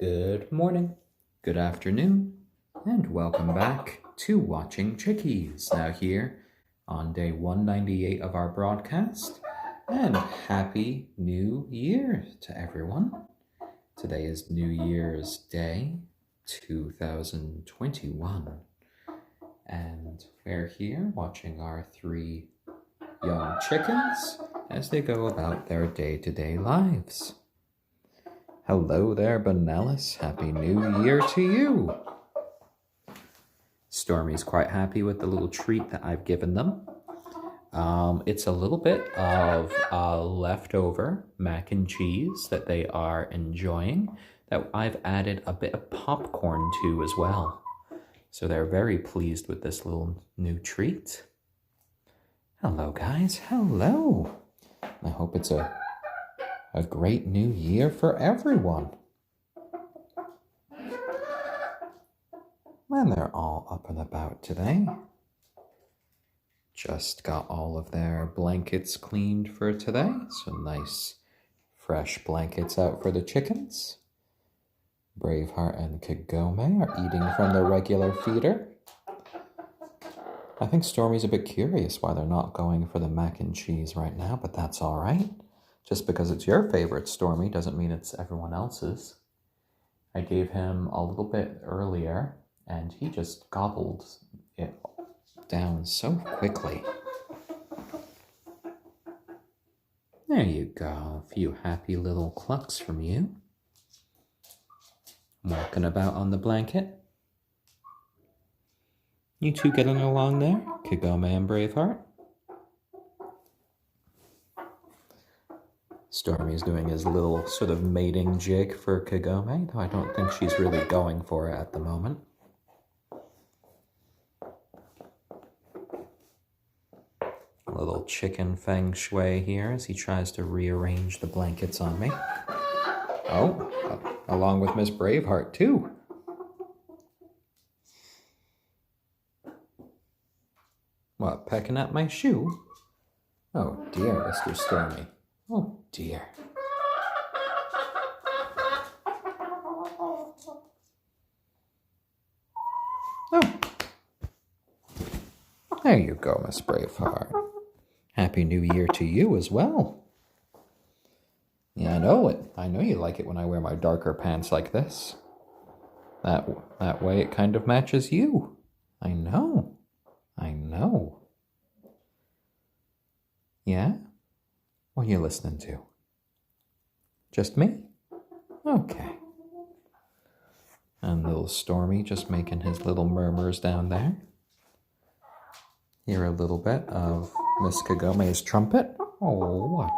Good morning, good afternoon, and welcome back to Watching Chickies. Now here on day 198 of our broadcast, and Happy New Year to everyone. Today is New Year's Day 2021, and we're here watching our three young chickens as they go about their day-to-day lives. Hello there, Benelis. Happy New Year to you. Stormy's quite happy with the little treat that I've given them. It's a little bit of leftover mac and cheese that they are enjoying that I've added a bit of popcorn to as well. So they're very pleased with this little new treat. Hello, guys. Hello. I hope it's a great new year for everyone. And they're all up and about today. Just got all of their blankets cleaned for today. Some nice fresh blankets out for the chickens. Braveheart and Kagome are eating from the regular feeder. I think Stormy's a bit curious why they're not going for the mac and cheese right now, but that's all right. Just because it's your favorite, Stormy, doesn't mean it's everyone else's. I gave him a little bit earlier, and he just gobbled it down so quickly. There you go. A few happy little clucks from you. Walking about on the blanket. You two getting along there, Kagome and Braveheart? Stormy's doing his little sort of mating jig for Kagome, though I don't think she's really going for it at the moment. A little chicken feng shui here as he tries to rearrange the blankets on me. Oh, along with Miss Braveheart too. What, pecking at my shoe? Oh dear, Mr. Stormy. Oh dear. Oh. There you go, Miss Braveheart. Happy New Year to you as well. Yeah, I know it. I know you like it when I wear my darker pants like this. That way it kind of matches you. I know. I know. Yeah? What are you listening to? Just me? Okay. And little Stormy just making his little murmurs down there. Hear a little bit of Miss Kagome's trumpet. Oh, what?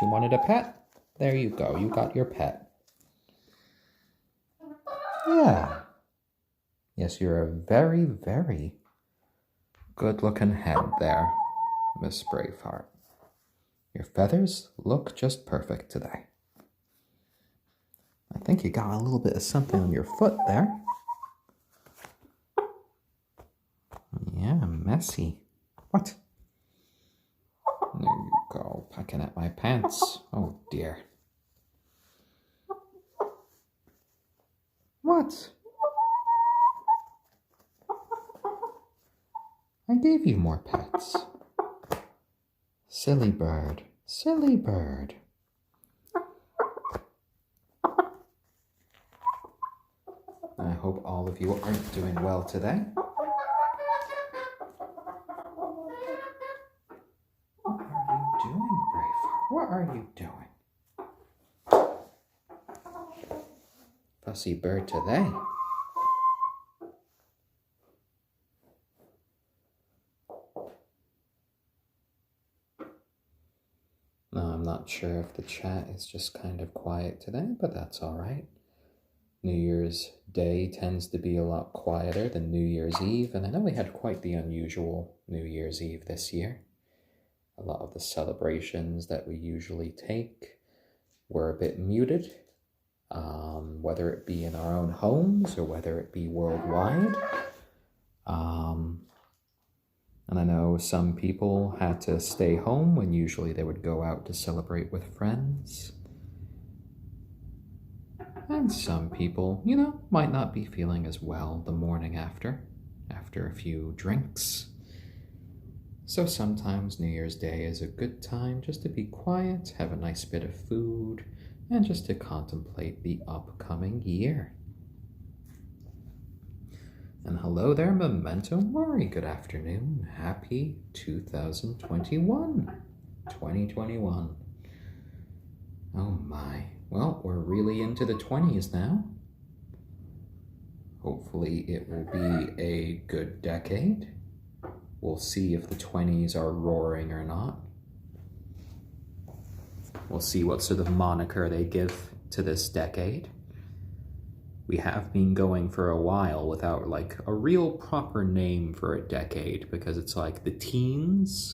You wanted a pet? There you go. You got your pet. Yeah. Yes, you're a very, very good-looking head there, Miss Braveheart. Your feathers look just perfect today. I think you got a little bit of something on your foot there. Yeah, messy. What? There you go, pecking at my pants. Oh dear. What? I gave you more pets. Silly bird, silly bird. I hope all of you are doing well today. What are you doing, Braveheart? What are you doing? Fussy bird today. No, I'm not sure if the chat is just kind of quiet today, but that's all right. New Year's Day tends to be a lot quieter than New Year's Eve, and I know we had quite the unusual New Year's Eve this year. A lot of the celebrations that we usually take were a bit muted, whether it be in our own homes or whether it be worldwide. And I know some people had to stay home when usually they would go out to celebrate with friends. And some people, might not be feeling as well the morning after a few drinks. So sometimes New Year's Day is a good time just to be quiet, have a nice bit of food, and just to contemplate the upcoming year. And hello there, Memento Mori. Good afternoon. Happy 2021. 2021. Oh my. Well, we're really into the 20s now. Hopefully it will be a good decade. We'll see if the 20s are roaring or not. We'll see what sort of moniker they give to this decade. We have been going for a while without like a real proper name for a decade, because it's like the teens,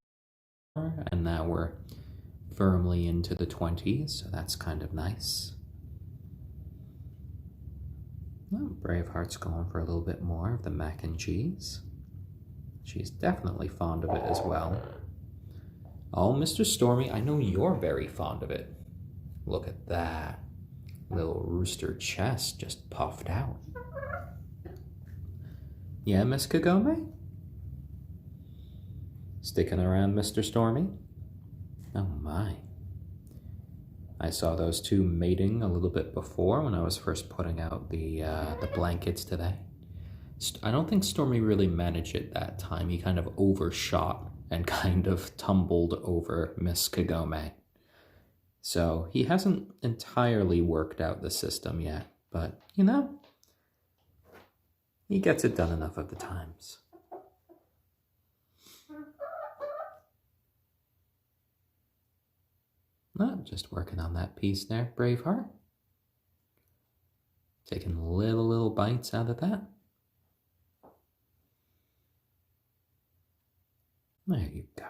and now we're firmly into the 20s, so that's kind of nice. Oh, Braveheart's going for a little bit more of the mac and cheese. She's definitely fond of it as well. Oh, Mr. Stormy, I know you're very fond of it. Look at that. Little rooster chest just puffed out. Yeah, Miss Kagome? Sticking around, Mr. Stormy? Oh my. I saw those two mating a little bit before when I was first putting out the blankets today. I don't think Stormy really managed it that time. He kind of overshot and kind of tumbled over Miss Kagome. So he hasn't entirely worked out the system yet, but he gets it done enough of the times. Just working on that piece there, Braveheart. Taking little bites out of that. There you go.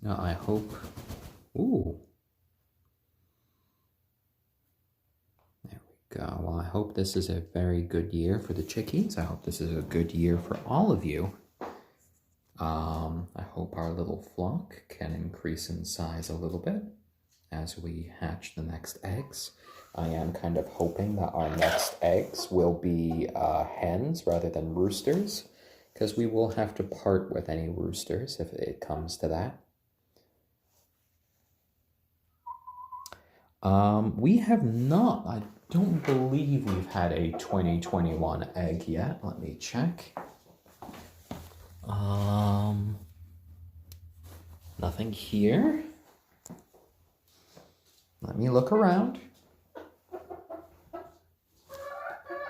Now I hope... Ooh. There we go. Well, I hope this is a very good year for the Chickies. I hope this is a good year for all of you. I hope our little flock can increase in size a little bit as we hatch the next eggs. I am kind of hoping that our next eggs will be hens rather than roosters, because we will have to part with any roosters if it comes to that. We have not, I don't believe we've had a 2021 egg yet. Let me check. Nothing here. Let me look around.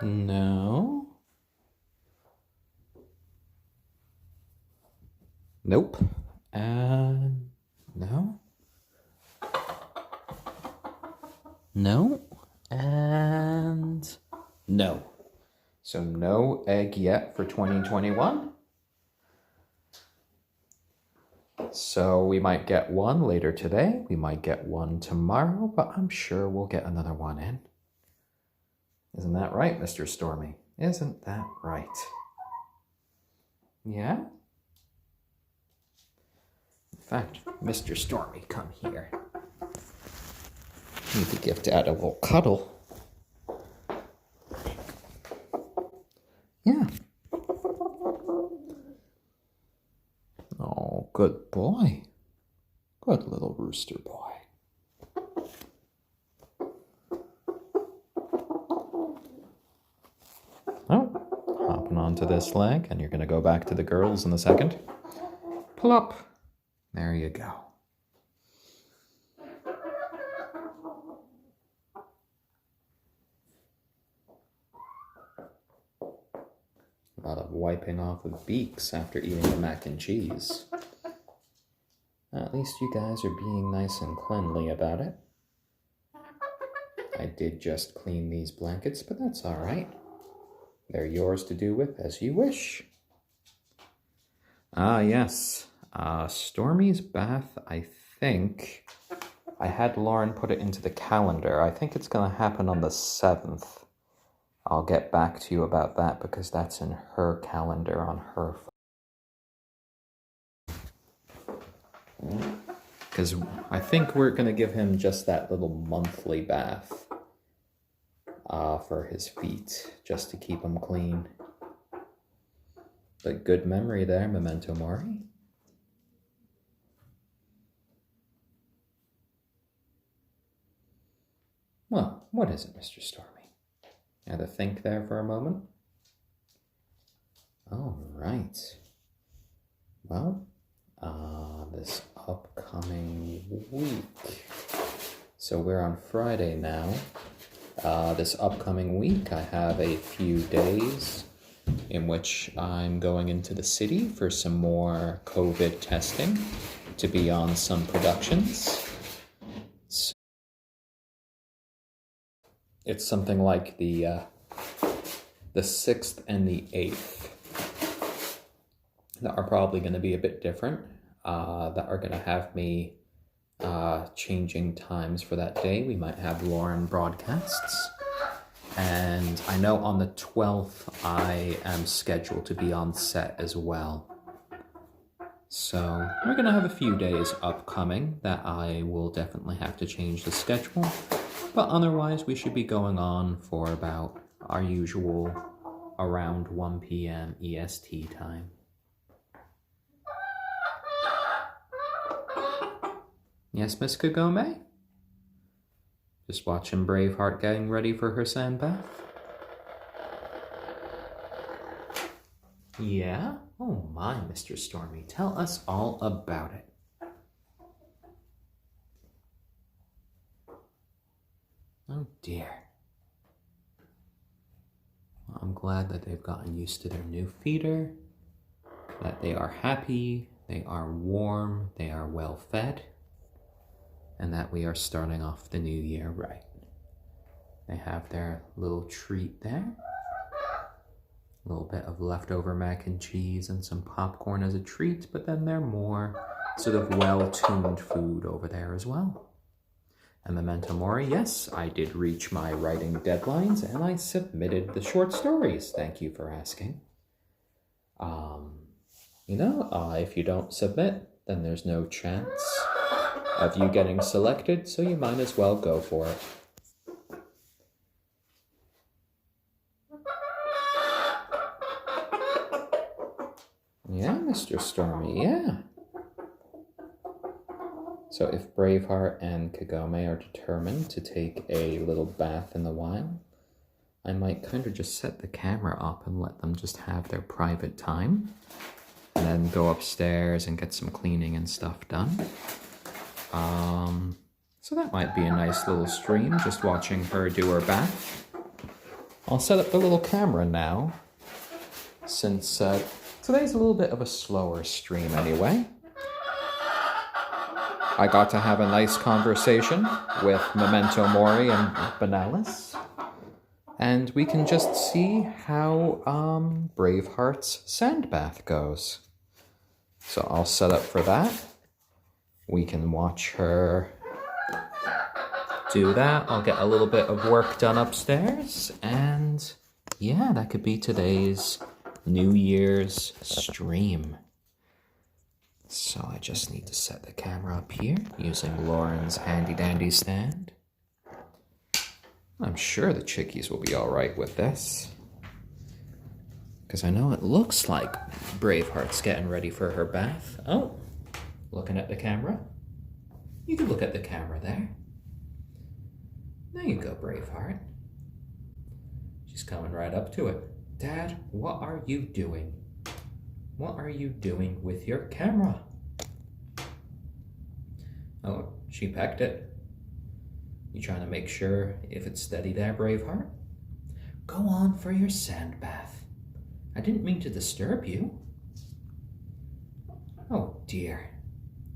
No. Nope. And no. No. And no. So no egg yet for 2021. So we might get one later today. We might get one tomorrow, but I'm sure we'll get another one in. Isn't that right, Mr. Stormy? Isn't that right? Yeah? In fact, Mr. Stormy, come here. Need to give Dad a little cuddle. Yeah. Oh, good boy. Good little rooster boy. Oh, hopping onto this leg, and you're going to go back to the girls in a second. Plop. There you go. A lot of wiping off of beaks after eating the mac and cheese. At least you guys are being nice and cleanly about it. I did just clean these blankets, but that's all right. They're yours to do with as you wish. Ah, yes. Stormy's bath, I think. I had Lauren put it into the calendar. I think it's going to happen on the 7th. I'll get back to you about that because that's in her calendar on her phone. Because I think we're going to give him just that little monthly bath for his feet, just to keep him clean. But good memory there, Memento Mori. Well, what is it, Mr. Stormy? Had to think there for a moment. All right. Well, this upcoming week. So we're on Friday now. This upcoming week, I have a few days in which I'm going into the city for some more COVID testing to be on some productions. So it's something like the 6th and the 8th that are probably going to be a bit different, that are going to have me changing times for that day. We might have Lauren broadcasts. And I know on the 12th, I am scheduled to be on set as well. So we're going to have a few days upcoming that I will definitely have to change the schedule. But otherwise, we should be going on for about our usual around 1 p.m. EST time. Yes, Miss Kagome? Just watching Braveheart getting ready for her sand bath? Yeah? Oh my, Mr. Stormy, tell us all about it. Oh dear. Well, I'm glad that they've gotten used to their new feeder, that they are happy, they are warm, they are well fed, and that we are starting off the new year right. They have their little treat there. A little bit of leftover mac and cheese and some popcorn as a treat, but then they're more sort of well-tuned food over there as well. And Memento Mori, yes, I did reach my writing deadlines and I submitted the short stories. Thank you for asking. If you don't submit, then there's no chance of you getting selected, so you might as well go for it. Yeah, Mr. Stormy, yeah. So if Braveheart and Kagome are determined to take a little bath in the wild, I might kind of just set the camera up and let them just have their private time, and then go upstairs and get some cleaning and stuff done. So that might be a nice little stream, just watching her do her bath. I'll set up the little camera now, since today's a little bit of a slower stream anyway. I got to have a nice conversation with Memento Mori and Benalis, and we can just see how Braveheart's sand bath goes. So I'll set up for that. We can watch her do that. I'll get a little bit of work done upstairs, and yeah, that could be today's New Year's stream. So I just need to set the camera up here using Lauren's handy dandy stand. I'm sure the Chickies will be all right with this, because I know it looks like Braveheart's getting ready for her bath. Oh, looking at the camera. You can look at the camera there. There you go, Braveheart. She's coming right up to it. Dad, what are you doing? What are you doing with your camera? Oh, she pecked it. You trying to make sure if it's steady there, Braveheart? Go on for your sand bath. I didn't mean to disturb you. Oh dear.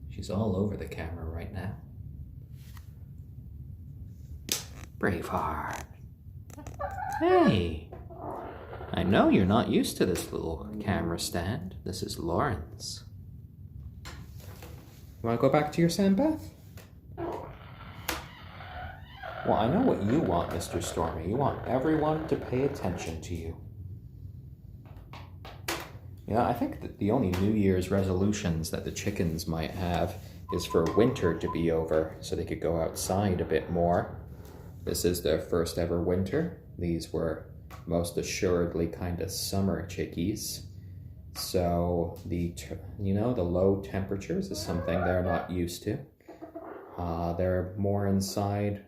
She's all over the camera right now. Braveheart. Hey. I know you're not used to this little camera stand. This is Lauren's. You want to go back to your sand bath? Well, I know what you want, Mr. Stormy. You want everyone to pay attention to you. Yeah, I think that the only New Year's resolutions that the chickens might have is for winter to be over so they could go outside a bit more. This is their first ever winter. These were most assuredly kind of summer chickies. So the low temperatures is something they're not used to. They're more inside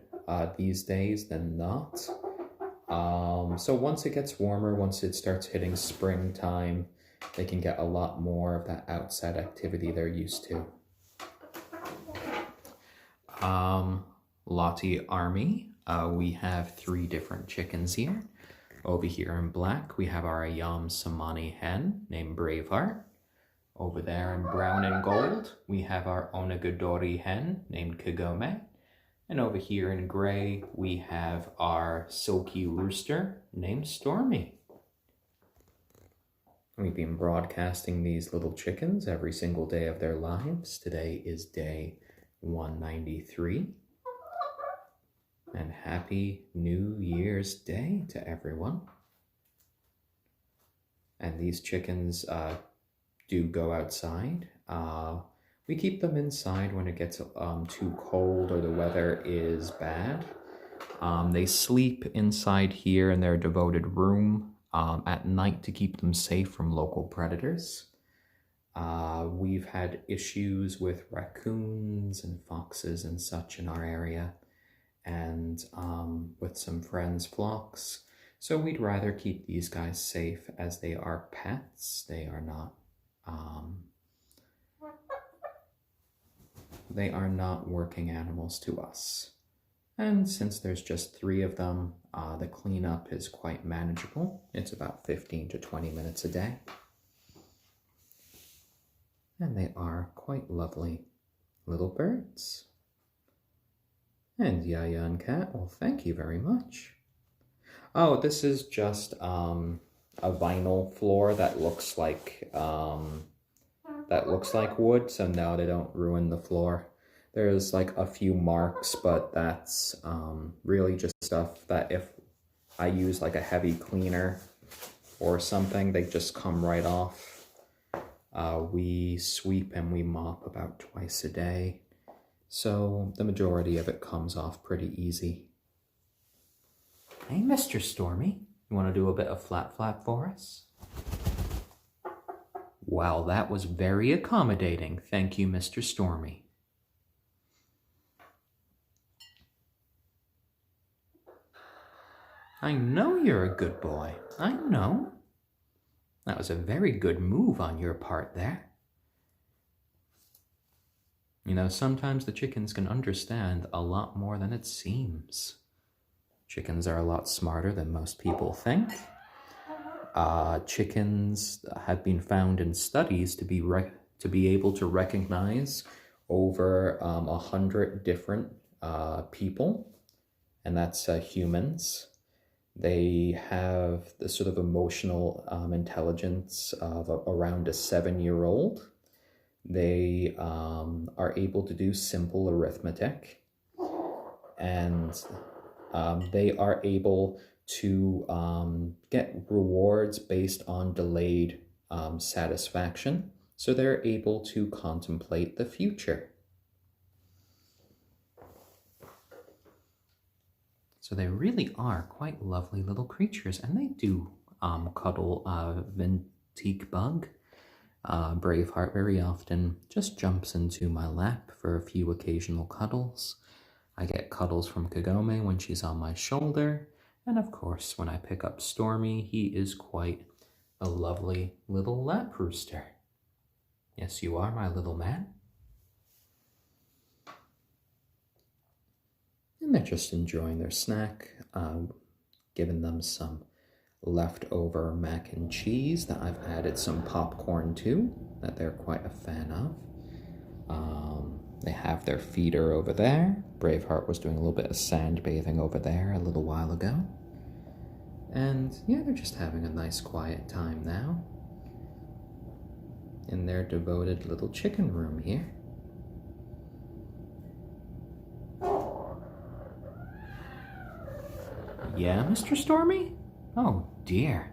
these days than not. So once it gets warmer, once it starts hitting springtime, they can get a lot more of that outside activity they're used to. Lottie Army, we have 3 different chickens here. Over here in black, we have our ayam cemeni hen named Braveheart. Over there in brown and gold, we have our onagadori hen named Kagome. And over here in gray, we have our silkie rooster named Stormy. We've been broadcasting these little chickens every single day of their lives. Today is day 193. And happy New Year's Day to everyone. And these chickens do go outside. We keep them inside when it gets too cold or the weather is bad. They sleep inside here in their devoted room at night to keep them safe from local predators. We've had issues with raccoons and foxes and such in our area, and with some friends' flocks. So we'd rather keep these guys safe as they are pets. They are not working animals to us. And since there's just 3 of them, the cleanup is quite manageable. It's about 15 to 20 minutes a day. And they are quite lovely little birds. And Yaya and Cat, well, thank you very much. Oh, this is just a vinyl floor that looks like wood, so no, they don't ruin the floor. There's like a few marks, but that's really just stuff that if I use like a heavy cleaner or something, they just come right off. We sweep and we mop about twice a day. So the majority of it comes off pretty easy. Hey, Mr. Stormy, you want to do a bit of flap for us? Wow, that was very accommodating. Thank you, Mr. Stormy. I know you're a good boy. I know. That was a very good move on your part there. You know, sometimes the chickens can understand a lot more than it seems. Chickens are a lot smarter than most people think. Chickens have been found in studies to be able to recognize over 100 different people, and that's humans. They have the sort of emotional intelligence of around a 7-year-old. They are able to do simple arithmetic, and they are able to get rewards based on delayed satisfaction, so they're able to contemplate the future. So they really are quite lovely little creatures, and they do cuddle Ventique Bug. Braveheart very often just jumps into my lap for a few occasional cuddles. I get cuddles from Kagome when she's on my shoulder, and of course when I pick up Stormy, he is quite a lovely little lap rooster. Yes, you are, my little man. And they're just enjoying their snack, giving them some leftover mac and cheese that I've added some popcorn to, that they're quite a fan of. They have their feeder over there. Braveheart was doing a little bit of sand bathing over there a little while ago. And yeah, they're just having a nice quiet time now in their devoted little chicken room here. Yeah, Mr. Stormy? Oh dear.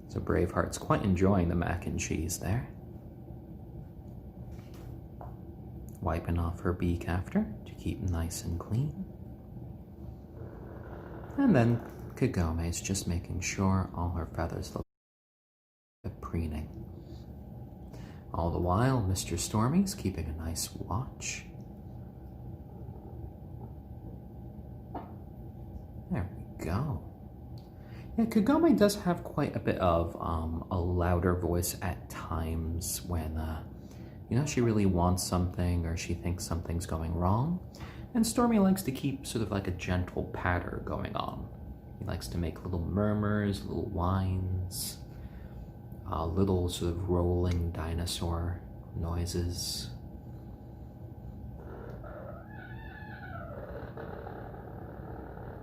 So Braveheart's quite enjoying the mac and cheese there. wiping off her beak after to keep nice and clean. And then Kagome is just making sure all her feathers look like preening. All the while, Mr. Stormy's keeping a nice watch. There we go. Yeah, Kagome does have quite a bit of a louder voice at times when, she really wants something or she thinks something's going wrong. And Stormy likes to keep sort of like a gentle patter going on. He likes to make little murmurs, little whines, little sort of rolling dinosaur noises.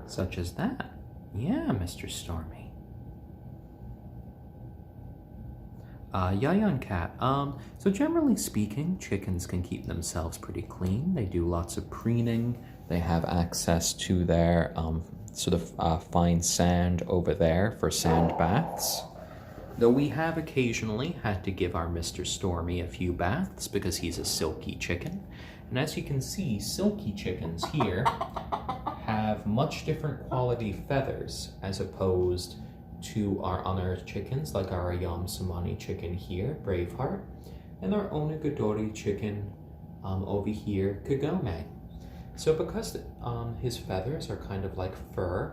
Such as that. Yeah, Mr. Stormy. Yayan cat. So generally speaking, chickens can keep themselves pretty clean. They do lots of preening. They have access to their fine sand over there for sand baths. Though we have occasionally had to give our Mr. Stormy a few baths because he's a silky chicken. And as you can see, silky chickens here have much different quality feathers as opposed to our other chickens, like our ayam cemeni chicken here, Braveheart, and our onagadori chicken over here, Kagome. So because his feathers are kind of like fur,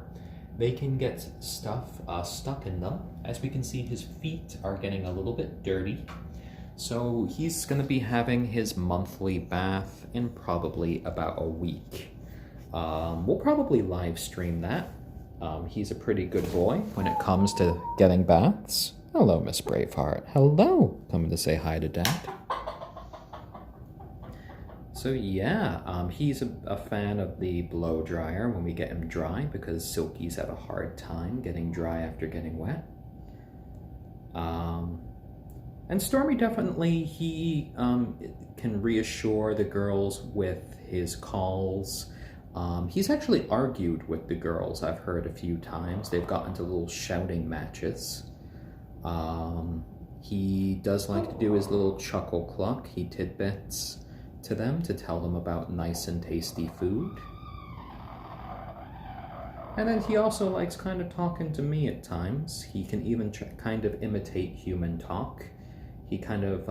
they can get stuff stuck in them. As we can see, his feet are getting a little bit dirty. So he's going to be having his monthly bath in probably about a week. We'll probably live stream that. He's a pretty good boy when it comes to getting baths. Hello, Miss Braveheart. Hello. Coming to say hi to Dad. So yeah, he's a fan of the blow dryer when we get him dry because silkies have a hard time getting dry after getting wet. And Stormy definitely, he can reassure the girls with his calls. He's actually argued with the girls, I've heard a few times. They've got into little shouting matches. He does like to do his little chuckle cluck. He tidbits to them to tell them about nice and tasty food. And then he also likes kind of talking to me at times. He can even kind of imitate human talk. He kind of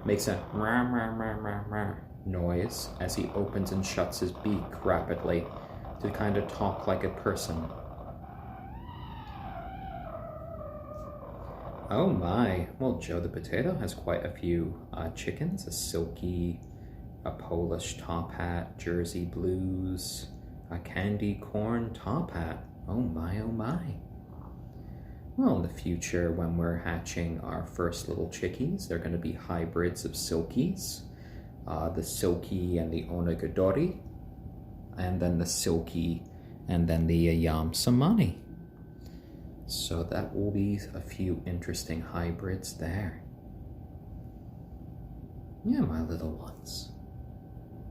makes a rah, rah, rah, rah, rah noise as he opens and shuts his beak rapidly to kind of talk like a person. Oh my, well, Joe the Potato has quite a few chickens, a silky, a Polish top hat, Jersey blues, a candy corn top hat. Oh my, oh my. Well, in the future, when we're hatching our first little chickies, they're going to be hybrids of silkies. The silkie and the onagadori, and then the silkie, and then the ayam cemeni. So that will be a few interesting hybrids there. Yeah, my little ones.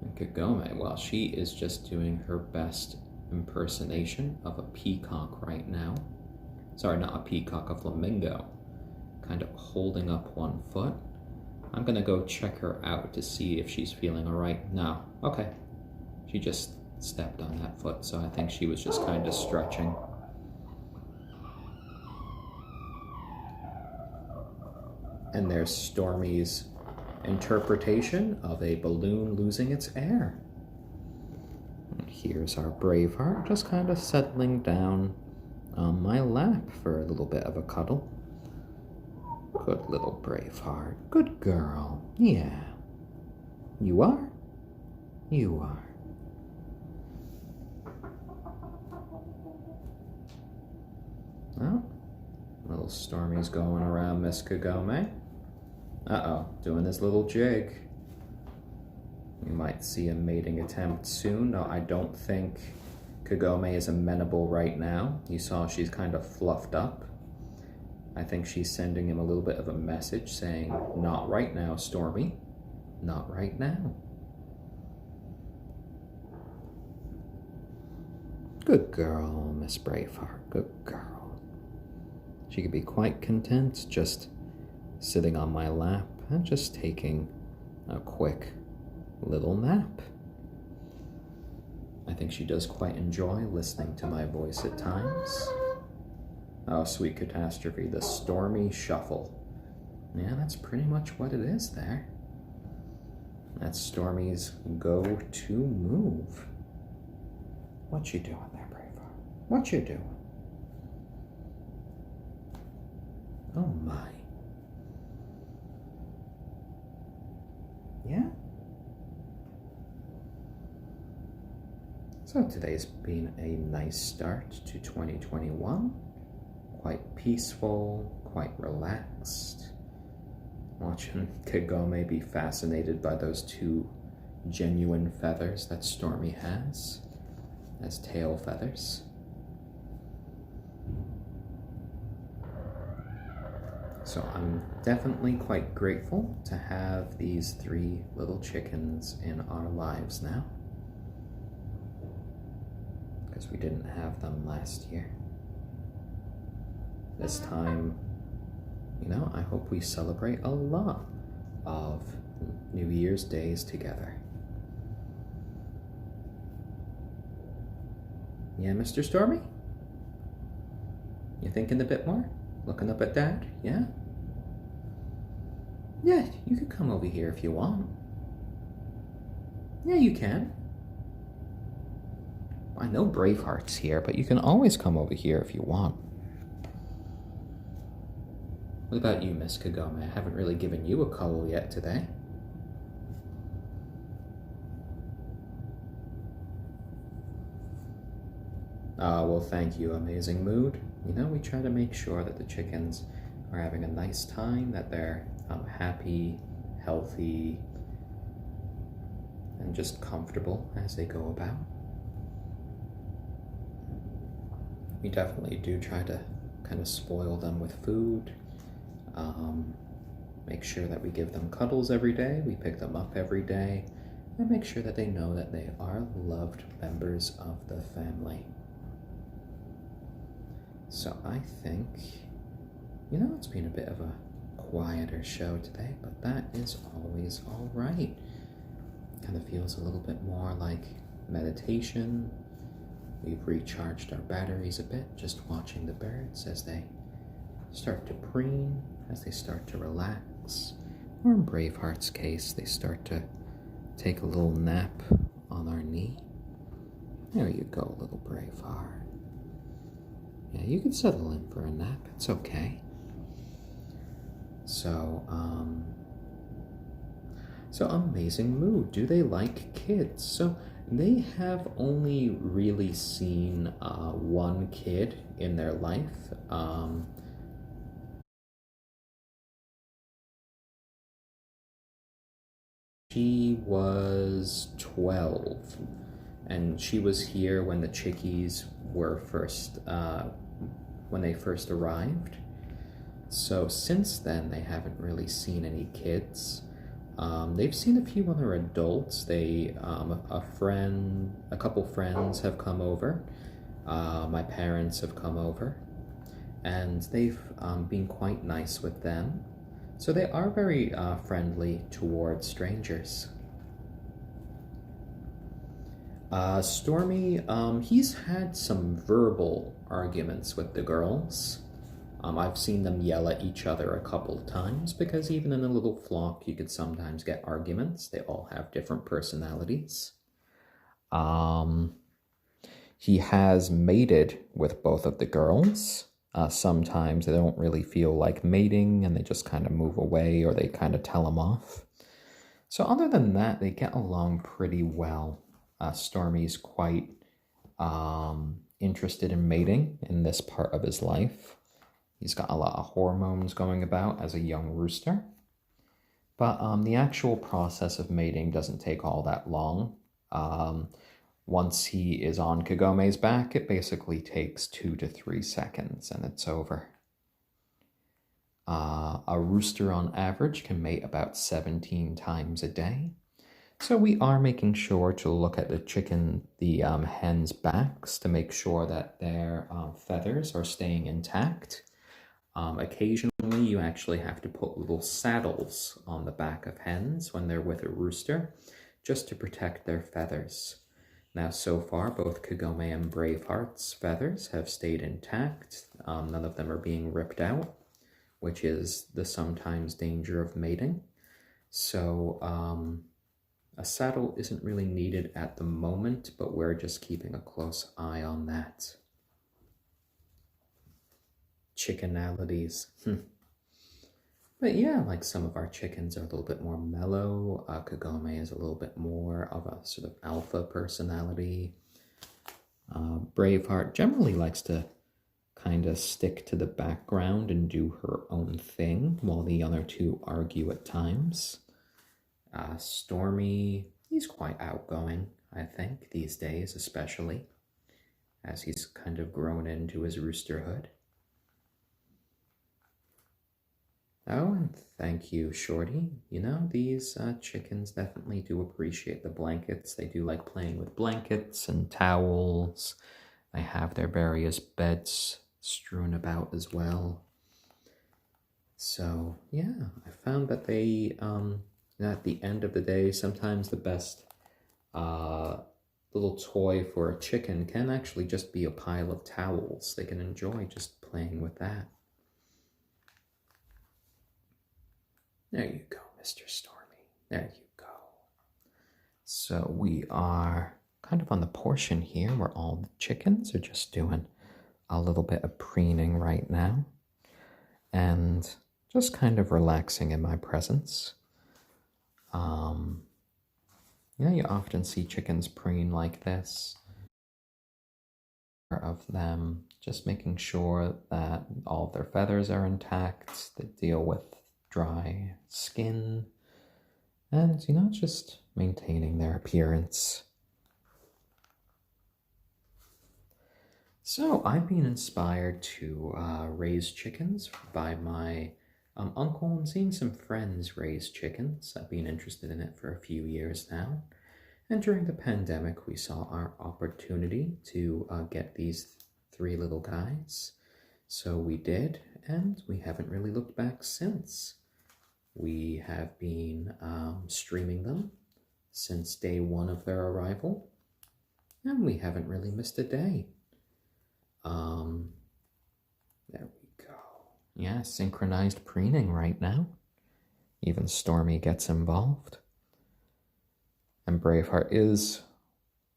And Kagome, well, she is just doing her best impersonation of a peacock right now. Sorry, not a peacock, a flamingo. Kind of holding up one foot. I'm gonna go check her out to see if she's feeling all right. No, okay. She just stepped on that foot, so I think she was just kind of stretching. And there's Stormy's interpretation of a balloon losing its air. And here's our Braveheart just kind of settling down on my lap for a little bit of a cuddle. Good little Braveheart. Good girl. Yeah. You are? You are. Well, little Stormy's going around Miss Kagome. Uh-oh, doing this little jig. You might see a mating attempt soon. No, I don't think Kagome is amenable right now. You saw she's kind of fluffed up. I think she's sending him a little bit of a message saying, not right now, Stormy. Not right now. Good girl, Miss Braveheart. Good girl. She could be quite content just sitting on my lap and just taking a quick little nap. I think she does quite enjoy listening to my voice at times. Oh, sweet catastrophe, the Stormy shuffle. Yeah, that's pretty much what it is there. That's Stormy's go-to move. What you doing there, Braveheart? What you doing? Oh my. Yeah? So today's been a nice start to 2021. Quite peaceful, quite relaxed. Watching Kagome be fascinated by those two genuine feathers that Stormy has as tail feathers. So I'm definitely quite grateful to have these 3 little chickens in our lives now, because we didn't have them last year. This time, you know, I hope we celebrate a lot of New Year's days together. Yeah, Mr. Stormy? You thinking a bit more? Looking up at Dad? Yeah? Yeah, you could come over here if you want. Yeah, you can. I know Braveheart's here, but you can always come over here if you want. What about you, Miss Kagome? I haven't really given you a cuddle yet today. Well, thank you, Amazing Mood. You know, we try to make sure that the chickens are having a nice time, that they're happy, healthy, and just comfortable as they go about. We definitely do try to kind of spoil them with food, make sure that we give them cuddles every day, we pick them up every day, and make sure that they know that they are loved members of the family. So I think, you know, it's been a bit of a quieter show today, but that is always all right. Kind of feels a little bit more like meditation. We've recharged our batteries a bit, just watching the birds as they start to preen, as they start to relax, or in Braveheart's case, they start to take a little nap on our knee. There you go, little Braveheart. Yeah, you can settle in for a nap, it's okay. So Amazing Mood, do they like kids? So they have only really seen 1 kid in their life. She was 12, and she was here when the Chickies were when they first arrived. So since then, they haven't really seen any kids. They've seen a few other adults. A couple friends have come over. My parents have come over, and they've been quite nice with them. So they are very friendly towards strangers. Stormy, he's had some verbal arguments with the girls. I've seen them yell at each other a couple of times, because even in a little flock, you could sometimes get arguments. They all have different personalities. He has mated with both of the girls. Sometimes they don't really feel like mating, and they just kind of move away, or they kind of tell him off. So other than that, they get along pretty well. Stormy's quite interested in mating in this part of his life. He's got a lot of hormones going about as a young rooster. But the actual process of mating doesn't take all that long. Once he is on Kagome's back, it basically takes 2 to 3 seconds, and it's over. A rooster on average can mate about 17 times a day. So we are making sure to look at the hen's backs to make sure that their feathers are staying intact. Occasionally, you actually have to put little saddles on the back of hens when they're with a rooster just to protect their feathers. Now, so far, both Kagome and Braveheart's feathers have stayed intact. None of them are being ripped out, which is the sometimes danger of mating. So, a saddle isn't really needed at the moment, but we're just keeping a close eye on that. Chickenalities. But yeah, like some of our chickens are a little bit more mellow. Kagome is a little bit more of a sort of alpha personality. Braveheart generally likes to kind of stick to the background and do her own thing, while the other two argue at times. Stormy, he's quite outgoing, I think, these days, especially, as he's kind of grown into his roosterhood. Oh, and thank you, Shorty. You know, these chickens definitely do appreciate the blankets. They do like playing with blankets and towels. They have their various beds strewn about as well. So, yeah, I found that they, at the end of the day, sometimes the best little toy for a chicken can actually just be a pile of towels. They can enjoy just playing with that. There you go, Mr. Stormy. There you go. So we are kind of on the portion here where all the chickens are just doing a little bit of preening right now. And just kind of relaxing in my presence. You know, you often see chickens preen like this. Of them just making sure that all of their feathers are intact, they deal with dry skin, and, you know, just maintaining their appearance. So I've been inspired to raise chickens by my uncle and seeing some friends raise chickens. I've been interested in it for a few years now. And during the pandemic, we saw our opportunity to get these 3 little guys. So we did, and we haven't really looked back since. We have been streaming them since day 1 of their arrival, and we haven't really missed a day. There we go. Yeah, synchronized preening right now. Even Stormy gets involved. And Braveheart is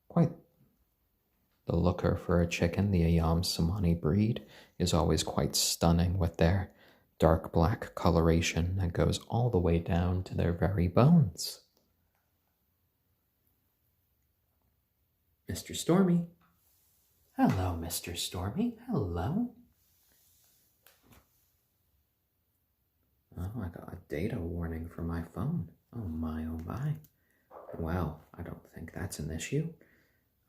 quite the looker for a chicken. The ayam cemeni breed is always quite stunning with their dark black coloration that goes all the way down to their very bones. Mr. Stormy. Hello, Mr. Stormy. Hello. Oh, I got a data warning for my phone. Oh my, oh my. Well, I don't think that's an issue.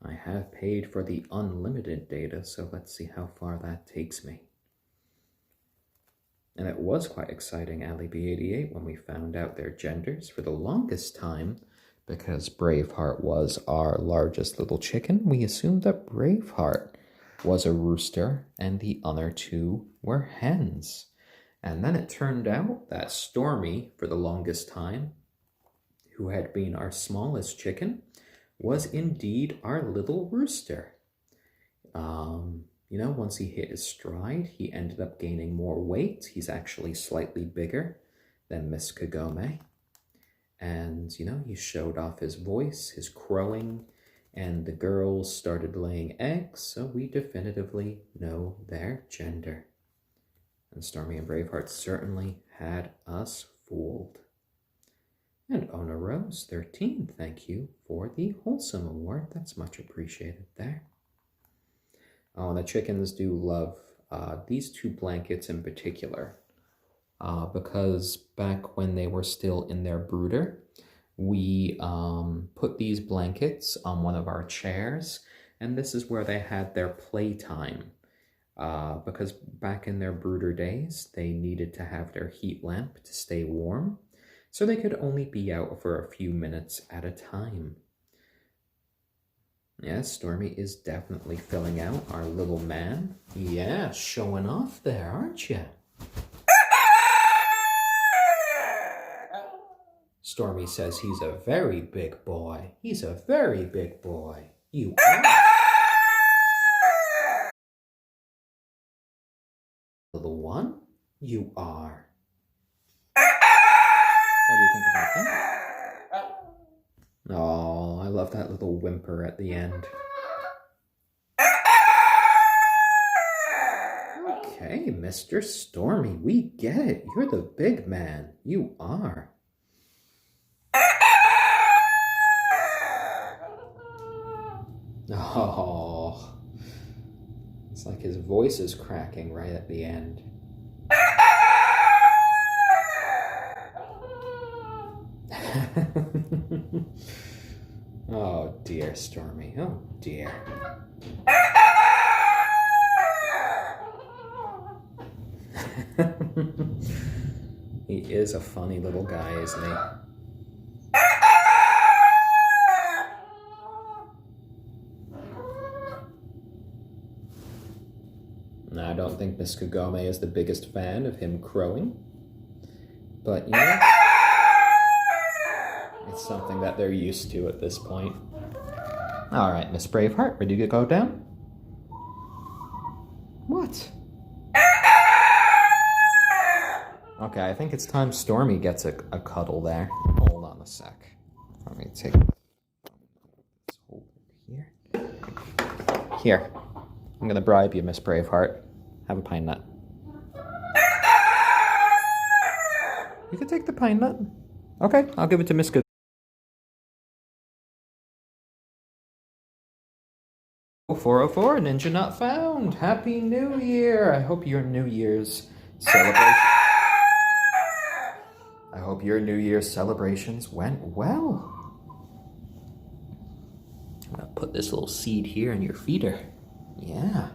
I have paid for the unlimited data, so let's see how far that takes me. And it was quite exciting, AliB88, when we found out their genders. For the longest time, because Braveheart was our largest little chicken, we assumed that Braveheart was a rooster and the other 2 were hens. And then it turned out that Stormy, for the longest time, who had been our smallest chicken, was indeed our little rooster. You know, once he hit his stride, he ended up gaining more weight. He's actually slightly bigger than Miss Kagome. And, you know, he showed off his voice, his crowing, and the girls started laying eggs, so we definitively know their gender. And Stormy and Braveheart certainly had us fooled. And Ona Rose 13, thank you for the Wholesome Award. That's much appreciated there. Oh, and the chickens do love these 2 blankets in particular. Because back when they were still in their brooder, we put these blankets on one of our chairs, and this is where they had their playtime. Because back in their brooder days, they needed to have their heat lamp to stay warm, so they could only be out for a few minutes at a time. Yes, Stormy is definitely filling out our little man. Yeah, showing off there, aren't you? Stormy says he's a very big boy. He's a very big boy. You are. Little one, you are. What do you think about that? Oh, I love that little whimper at the end. Okay, Mr. Stormy, we get it. You're the big man. You are. Oh, it's like his voice is cracking right at the end. Oh dear, Stormy. Oh dear. He is a funny little guy, isn't he? I don't think Miss Kagome is the biggest fan of him crowing. But, you know, it's something that they're used to at this point. All right, Miss Braveheart, ready to go down? What? Okay, I think it's time Stormy gets a cuddle there. Hold on a sec. Let me take this over here. Here. I'm going to bribe you, Miss Braveheart. Have a pine nut. You can take the pine nut. Okay, I'll give it to Miss Good. 404, Ninja Not Found. Happy New Year. I hope your New Year's celebration... I hope your New Year's celebrations went well. I'm going to put this little seed here in your feeder. Yeah,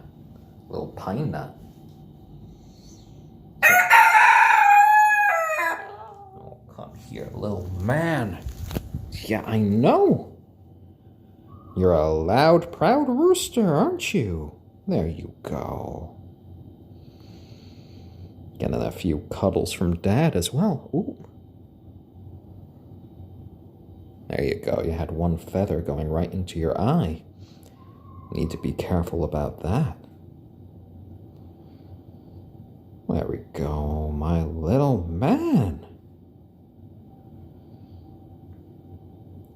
little pine nut. Oh, come here, little man. Yeah, I know. You're a loud, proud rooster, aren't you? There you go. Getting a few cuddles from Dad as well. Ooh. There you go. You had one feather going right into your eye. Need to be careful about that. There we go, my little man.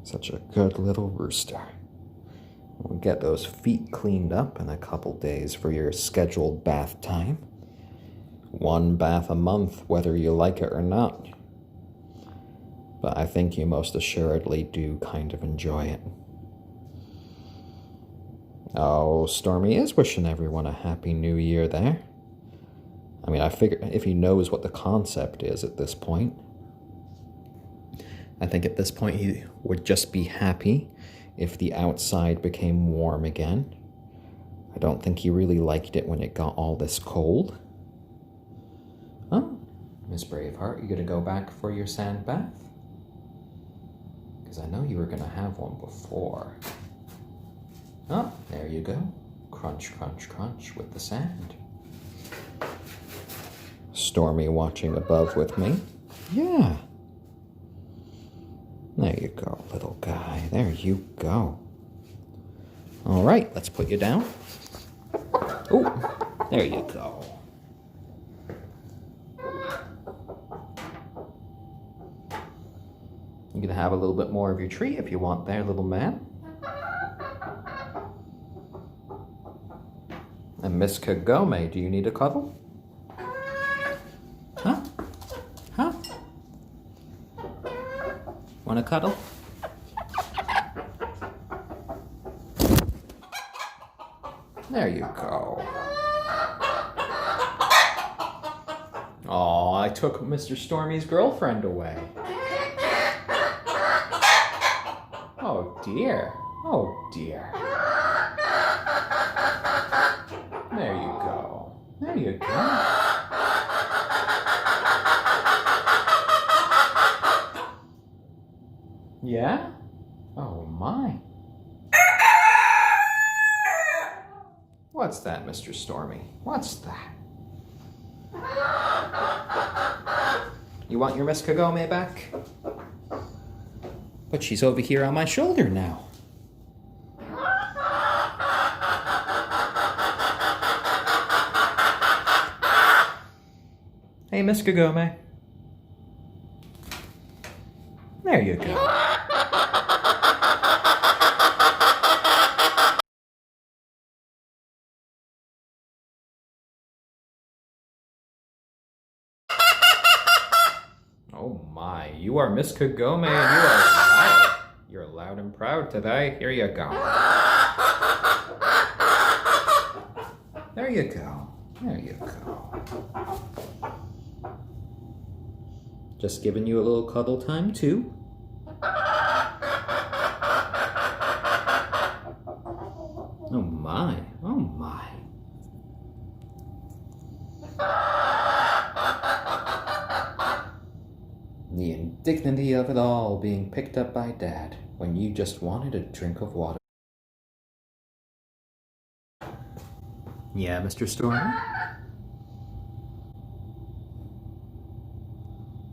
Such a good little rooster. We'll get those feet cleaned up in a couple days for your scheduled bath time. 1 bath a month, whether you like it or not. But I think you most assuredly do kind of enjoy it. Oh, Stormy is wishing everyone a happy new year there. I mean, I figure if he knows what the concept is at this point, I think at this point he would just be happy if the outside became warm again. I don't think he really liked it when it got all this cold. Oh, Miss Braveheart, you gonna go back for your sand bath? Because I know you were gonna have one before. Oh, there you go. Crunch, crunch, crunch with the sand. Stormy watching above with me. Yeah. There you go, little guy. There you go. All right, let's put you down. Oh, there you go. You can have a little bit more of your treat if you want there, little man. And Miss Kagome, do you need a cuddle? Huh? Huh? Want a cuddle? There you go. Oh, I took Mr. Stormy's girlfriend away. Oh dear. Oh dear. There you go. There you go. Yeah? Oh my. What's that, Mr. Stormy? What's that? You want your Miss Kagome back? But she's over here on my shoulder now. Hey, Miss Kagome. There you go. Oh my, you are Miss Kagome and you are loud. You're loud and proud today. Here you go. There you go. There you go. Just giving you a little cuddle time too. Oh my, oh my. The indignity of it all being picked up by Dad when you just wanted a drink of water. Yeah, Mr. Stormy?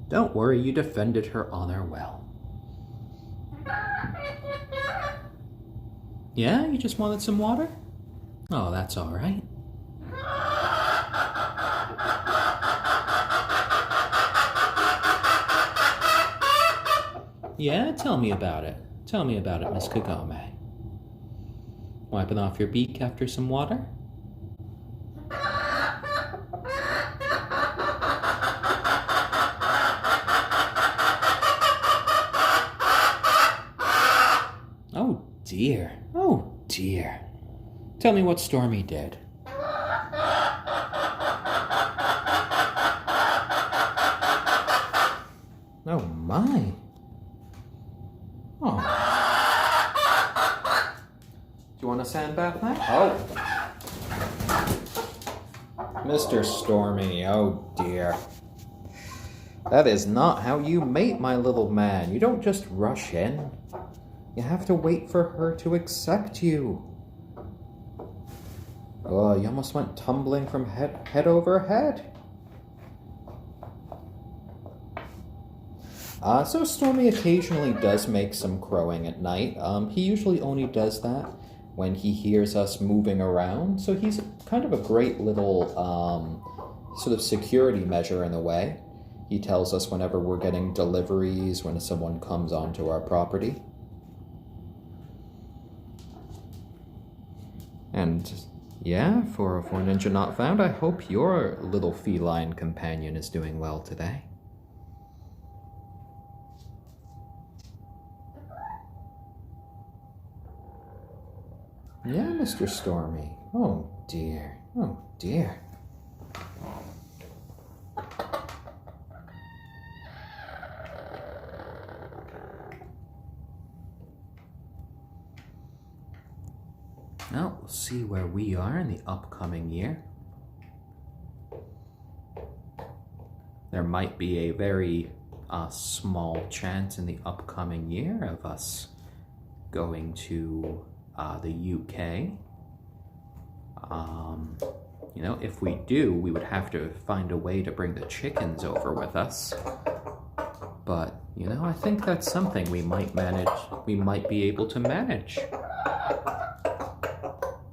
Don't worry, you defended her honor well. Yeah, you just wanted some water? Oh, that's all right. Yeah, tell me about it. Tell me about it, Miss Kagome. Wiping off your beak after some water? Oh dear, oh dear. Tell me what Stormy did. Oh my. Oh. Do you want a sand bath now? Oh. Mr. Stormy, oh dear. That is not how you mate, my little man. You don't just rush in. You have to wait for her to accept you. Oh, you almost went tumbling from head over head. So Stormy occasionally does make some crowing at night. He usually only does that when he hears us moving around. So he's kind of a great little sort of security measure in a way. He tells us whenever we're getting deliveries, when someone comes onto our property. And yeah, for Ninja Not Found, I hope your little feline companion is doing well today. Yeah, Mr. Stormy. Oh dear. Oh dear. Now, we'll see where we are in the upcoming year. There might be a very small chance in the upcoming year of us going to the UK. You know, if we do, we would have to find a way to bring the chickens over with us. But, you know, I think that's something we might manage. We might be able to manage.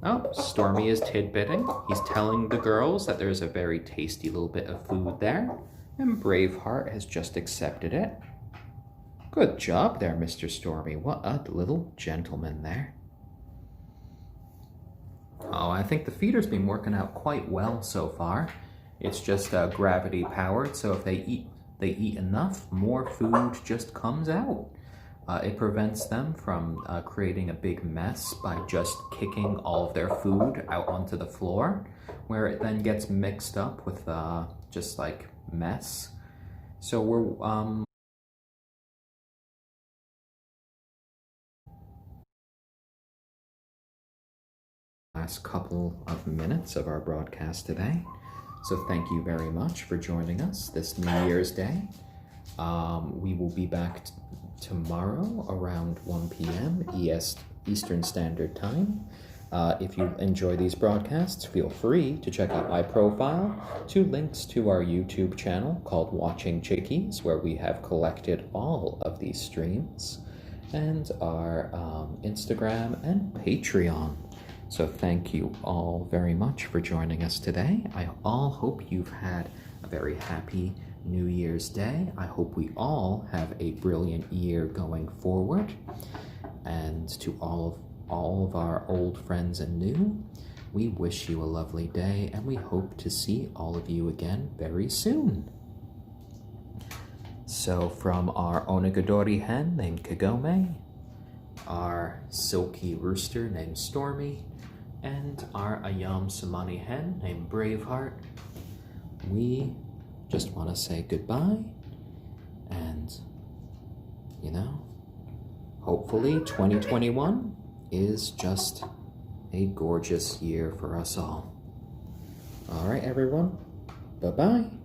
Oh, Stormy is tidbitting. He's telling the girls that there's a very tasty little bit of food there, and Braveheart has just accepted it. Good job there, Mr. Stormy. What a little gentleman there. Oh, I think the feeder's been working out quite well so far. It's just gravity powered, so if they eat enough, more food just comes out. It prevents them from creating a big mess by just kicking all of their food out onto the floor, where it then gets mixed up with just like mess. So we're last couple of minutes of our broadcast today. So thank you very much for joining us this New Year's Day. We will be back tomorrow around 1 p.m. Eastern Standard Time. If you enjoy these broadcasts, feel free to check out my profile, 2 links to our YouTube channel called Watching Chickies, where we have collected all of these streams. and our Instagram and Patreon. So thank you all very much for joining us today. I all hope you've had a very happy New Year's Day. I hope we all have a brilliant year going forward. And to all of our old friends and new, we wish you a lovely day, and we hope to see all of you again very soon. So from our onagadori hen named Kagome, our silkie rooster named Stormy, and our ayam cemeni hen named Braveheart, we just want to say goodbye, and, hopefully 2021 is just a gorgeous year for us all. All right, everyone. Bye-bye.